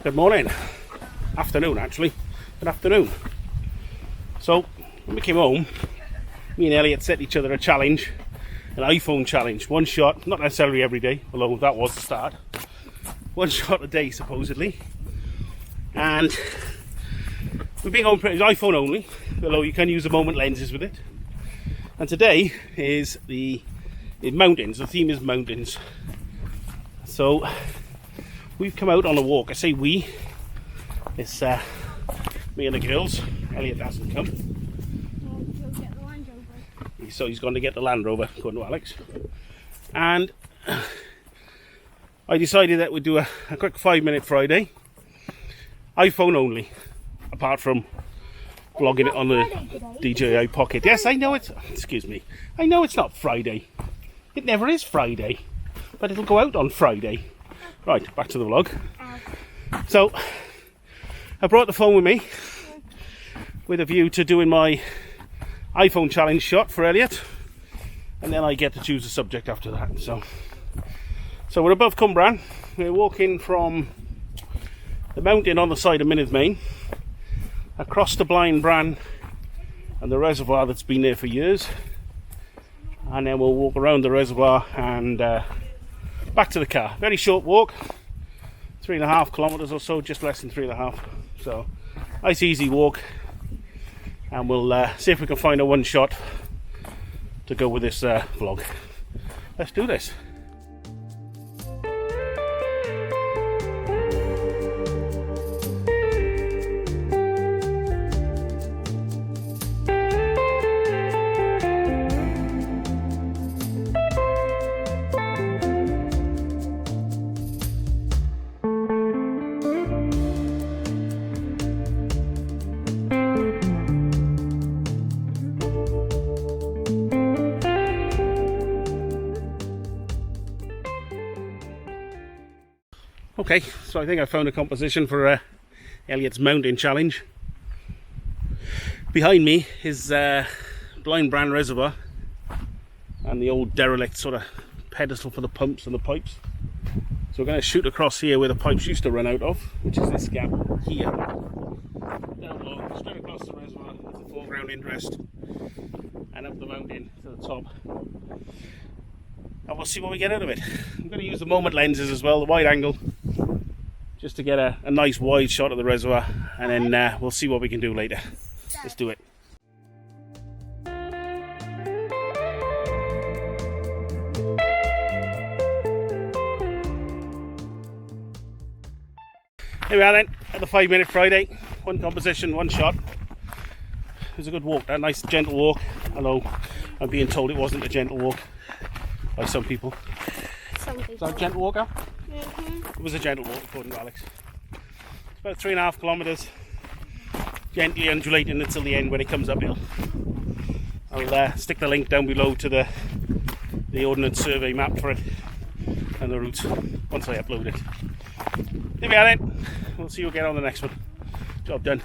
Good morning. Afternoon, actually. Good afternoon. So, when we came home, me and Elliot set each other a challenge, an iPhone challenge. One shot, not necessarily every day, although that was the start. One shot a day, supposedly. And we've been home, it's iPhone only, although you can use the moment lenses with it. And today is mountains. The theme is mountains. So, we've come out on a walk. I say we. It's me and the girls. Elliot hasn't come. So he's gone to get the Land Rover, according to Alex. And I decided that we'd do a quick 5-minute Friday. iPhone only. Apart from vlogging it on the DJi Pocket. Yes, I know it's... Excuse me. I know it's not Friday. It never is Friday. But it'll go out on Friday. Right, back to the vlog. So, I brought the phone with me with a view to doing my iPhone challenge shot for Elliot, and then I get to choose a subject after that. So we're above Cwmbran. We're walking from the mountain on the side of Mynydd Maen across the Blaen Bran and the reservoir that's been there for years, and then we'll walk around the reservoir and back to the car. Very short walk, 3.5 kilometers or so, just less than 3.5. So nice easy walk, and we'll see if we can find a one shot to go with this vlog. Let's do this. Okay, so I think I found a composition for Elliot's mountain challenge. Behind me is Blaen Bran Reservoir and the old derelict sort of pedestal for the pumps and the pipes. So we're going to shoot across here where the pipes used to run out of, which is this gap here. Down low, straight across the reservoir, that's the foreground interest, and up the mountain to the top. And we'll see what we get out of it. I'm going to use the moment lenses as well, the wide angle, just to get a nice wide shot of the reservoir, and then we'll see what we can do later. Let's do it. Here we are then, at the 5-minute Friday. One composition, one shot. It was a good walk, a nice gentle walk, although I'm being told it wasn't a gentle walk by some people. Is that a gentle walk up? Mm-hmm. It was a gentle walk, according to Alex. It's about 3.5 kilometers, gently undulating until the end when it comes uphill. I'll stick the link down below to the Ordnance Survey map for it and the routes once I upload it. There we are then. We'll see you again on the next one. Job done.